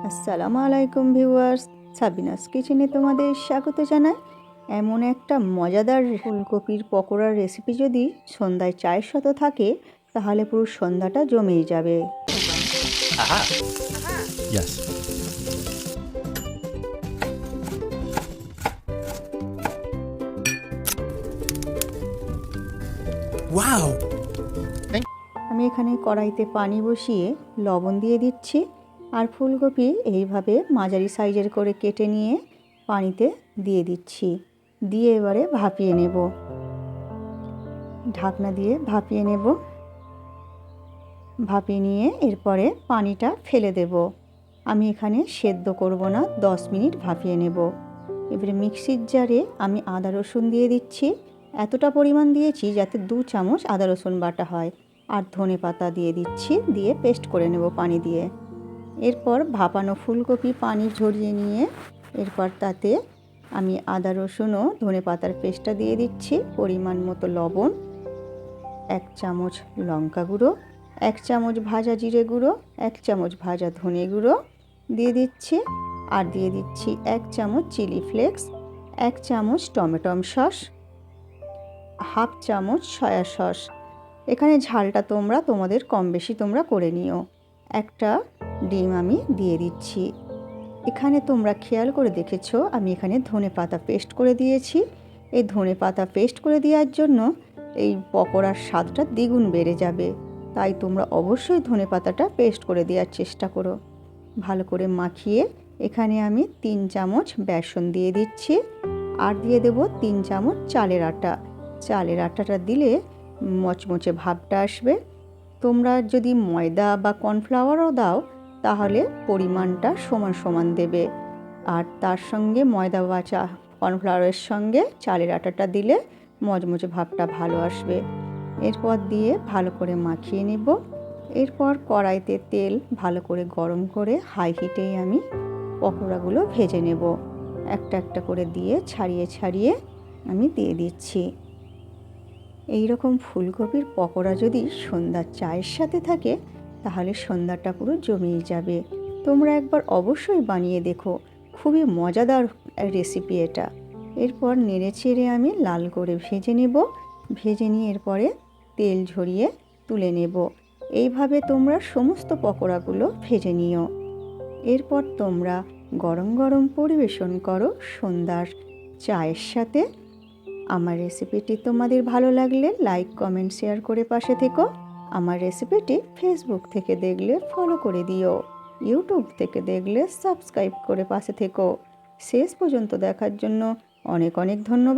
আসসালামু আলাইকুম viewers, Sabinus কিচেনে তোমাদের স্বাগত জানাই। এমন একটা মজাদার ফুলকপির পকোড়ার রেসিপি যদি সন্ধ্যায় চায়ের সাথে থাকে তাহলে পুরো সন্ধ্যাটা জমেই যাবে। Aha. Yes. Wow. আমি এখানে কড়াইতে পানি বসিয়ে লবণ দিয়ে দিচ্ছি আর ফুলকপি এইভাবে মাঝারি সাইজের করে কেটে নিয়ে পানিতে দিয়ে দিচ্ছি, দিয়ে এবারে ভাপিয়ে নেব। ঢাকনা দিয়ে ভাপিয়ে নেব। ভাপিয়ে নিয়ে এরপরে পানিটা ফেলে দেব। আমি এখানে সেদ্ধ করব না, 10 মিনিট ভাপিয়ে নেব। এবারে মিক্সির জারে আমি আদা রসুন দিয়ে দিচ্ছি। এতটা পরিমাণ দিয়েছি যাতে 2 চামচ আদা রসুন বাটা হয়। আর ধনে পাতা দিয়ে দিচ্ছি, দিয়ে পেস্ট করে নেব পানি দিয়ে। এরপর ভাপানো ফুলকপি পানি ঝরিয়ে নিয়ে এরপর তাতে আমি আদা রসুন ও ধনে পাতার পেস্টটা দিয়ে দিচ্ছি, পরিমাণ মতো লবণ, 1 চামচ লঙ্কা গুঁড়ো, 1 চামচ ভাজা জিরে গুঁড়ো, 1 চামচ ভাজা ধনে গুঁড়ো দিয়ে দিচ্ছি। আর দিয়ে দিচ্ছি 1 চামচ চিলি ফ্লেক্স, 1 চামচ টমেটো সস, হাফ চামচ সয়া সস। এখানে ঝালটা তোমরা তোমাদের কম বেশি তোমরা করে নিও। একটা ডিম আমি দিয়ে দিচ্ছি। এখানে তোমরা খেয়াল করে দেখেছো আমি এখানে ধনে পাতা পেস্ট করে দিয়েছি। এই ধনে পাতা পেস্ট করে দেওয়ার জন্য এই পকোড়ার স্বাদটা দ্বিগুণ বেড়ে যাবে, তাই তোমরা অবশ্যই ধনে পাতাটা পেস্ট করে দেওয়ার চেষ্টা করো। ভালো করে মাখিয়ে এখানে আমি 3 চামচ বেসন দিয়ে দিচ্ছি আর দিয়ে দেব 3 চামচ চালের আটা। চালের আটাটা দিলে মচমচে ভাবটা আসবে। তোমরা যদি ময়দা বা কর্নফ্লাওয়ারও দাও তাহলে পরিমাণটা সমান সমান দেবে। আর তার সঙ্গে ময়দা বা কর্নফ্লাওয়ারের সঙ্গে চালের আটাটা দিলে মচমচে ভাবটা ভালো আসবে। এরপর দিয়ে ভালো করে মাখিয়ে নেব। এরপর কড়াইতে তেল ভালো করে গরম করে হাই হিটেই আমি পকোড়াগুলো ভেজে নেব। একটা একটা করে দিয়ে ছাড়িয়ে ছাড়িয়ে আমি দিয়ে দিচ্ছি। এই রকম ফুলকপির পকোড়া যদি সন্ধ্যার চায়ের সাথে থাকে তাহলে সন্ধ্যাটা পুরো জমেই যাবে। তোমরা একবার অবশ্যই বানিয়ে দেখো, খুবই মজাদার রেসিপি এটা। এরপর নেড়ে চেড়ে আমি লাল করে ভেজে নেব। ভেজে নিয়ে এরপরে তেল ঝরিয়ে তুলে নেব। এইভাবে তোমরা সমস্ত পকোড়াগুলো ভেজে নিও। এরপর তোমরা গরম গরম পরিবেশন করো সন্ধ্যার চায়ের সাথে। আমার রেসিপিটি তোমাদের ভালো লাগলে লাইক কমেন্ট শেয়ার করে পাশে থেকো। আমার রেসিপিটি ফেসবুক থেকে দেখলে ফলো করে দিও, ইউটিউব থেকে দেখলে সাবস্ক্রাইব করে পাশে থেকো। শেষ পর্যন্ত দেখার জন্য অনেক অনেক ধন্যবাদ।